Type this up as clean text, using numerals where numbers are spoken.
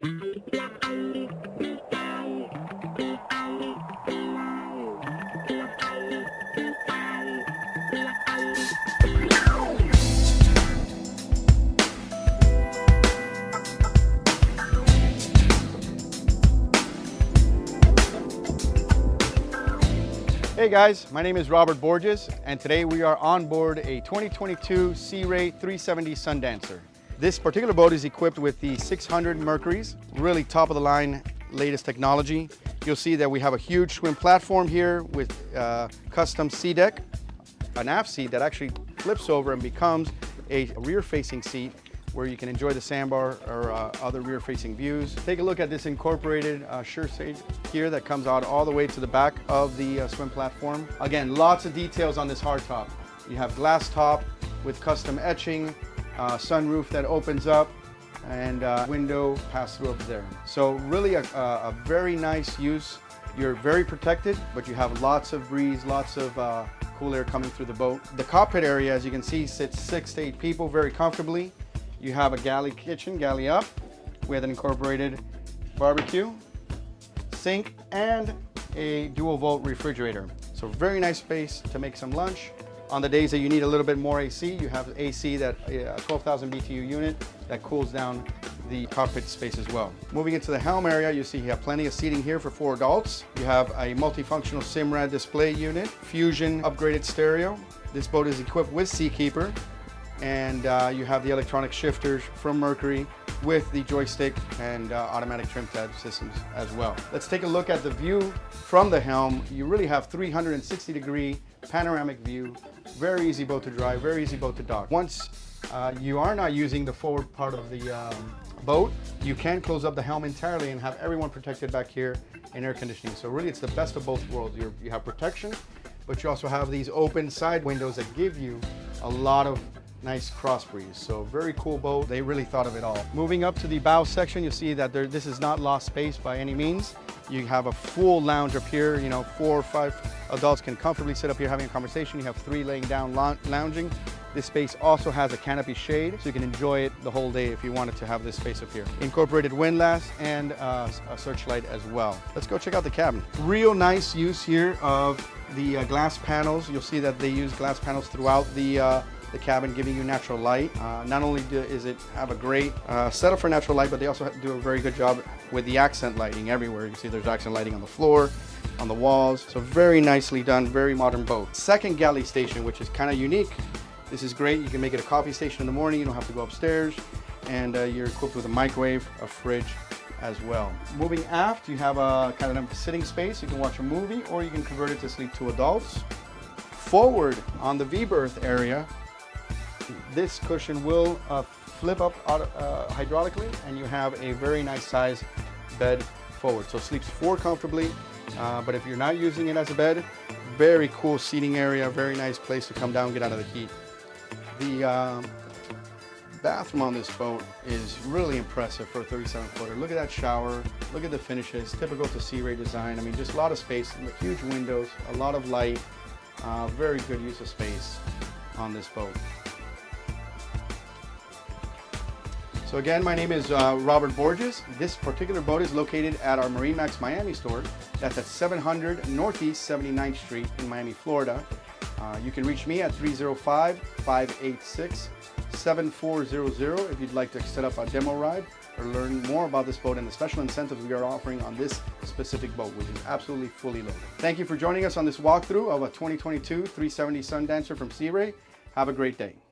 Hey guys, my name is Robert Borges, and today we are on board a 2022 Sea Ray 370 Sundancer. This particular boat is equipped with the 600 Mercuries, really top of the line, latest technology. You'll see that we have a huge swim platform here with custom sea deck, an aft seat that actually flips over and becomes a rear-facing seat where you can enjoy the sandbar or other rear-facing views. Take a look at this incorporated sure sage here that comes out all the way to the back of the swim platform. Again, lots of details on this hardtop. You have glass top with custom etching, sunroof that opens up, and window pass-through up there. So really a very nice use. You're very protected, but you have lots of breeze, lots of cool air coming through the boat. The cockpit area, as you can see, sits 6 to 8 people very comfortably. You have a galley kitchen, galley up, with an incorporated barbecue, sink, and a dual volt refrigerator. So very nice space to make some lunch. On the days that you need a little bit more AC, you have AC, that 12,000 BTU unit that cools down the cockpit space as well. Moving into the helm area, you see you have plenty of seating here for 4 adults. You have a multifunctional SIMRAD display unit, Fusion upgraded stereo. This boat is equipped with Seakeeper, and you have the electronic shifters from Mercury with the joystick and automatic trim tab systems as well. Let's take a look at the view from the helm. You really have 360-degree panoramic view. Very easy boat to drive, very easy boat to dock. Once you are not using the forward part of the boat, you can close up the helm entirely and have everyone protected back here in air conditioning. So really it's the best of both worlds. You have protection, but you also have these open side windows that give you a lot of nice cross breeze. So very cool boat. They really thought of it all. Moving up to the bow section, you'll see that this is not lost space by any means. You have a full lounge up here. 4 or 5 adults can comfortably sit up here having a conversation. You have 3 laying down lounging. This space also has a canopy shade, so you can enjoy it the whole day if you wanted to have this space up here. Incorporated windlass and a searchlight as well. Let's go check out the cabin. Real nice use here of the glass panels. You'll see that they use glass panels throughout the cabin, giving you natural light. Not only does it have a great setup for natural light, but they also do a very good job with the accent lighting everywhere. You can see there's accent lighting on the floor, on the walls. So very nicely done, very modern boat. Second galley station, which is kind of unique. This is great. You can make it a coffee station in the morning. You don't have to go upstairs. And you're equipped with a microwave, a fridge as well. Moving aft, you have a kind of sitting space. You can watch a movie, or you can convert it to sleep 2 adults. Forward on the V-berth area, this cushion will flip up hydraulically, and you have a very nice size bed forward. So it sleeps 4 comfortably, but if you're not using it as a bed, very cool seating area, very nice place to come down and get out of the heat. The bathroom on this boat is really impressive for a 37-footer. Look at that shower, look at the finishes, typical to Sea Ray design. I mean, just a lot of space, huge windows, a lot of light, very good use of space on this boat. So again, my name is Robert Borges. This particular boat is located at our MarineMax Miami store. That's at 700 Northeast 79th Street in Miami, Florida. You can reach me at 305-586-7400 if you'd like to set up a demo ride or learn more about this boat and the special incentives we are offering on this specific boat, which is absolutely fully loaded. Thank you for joining us on this walkthrough of a 2022 370 Sundancer from Sea Ray. Have a great day.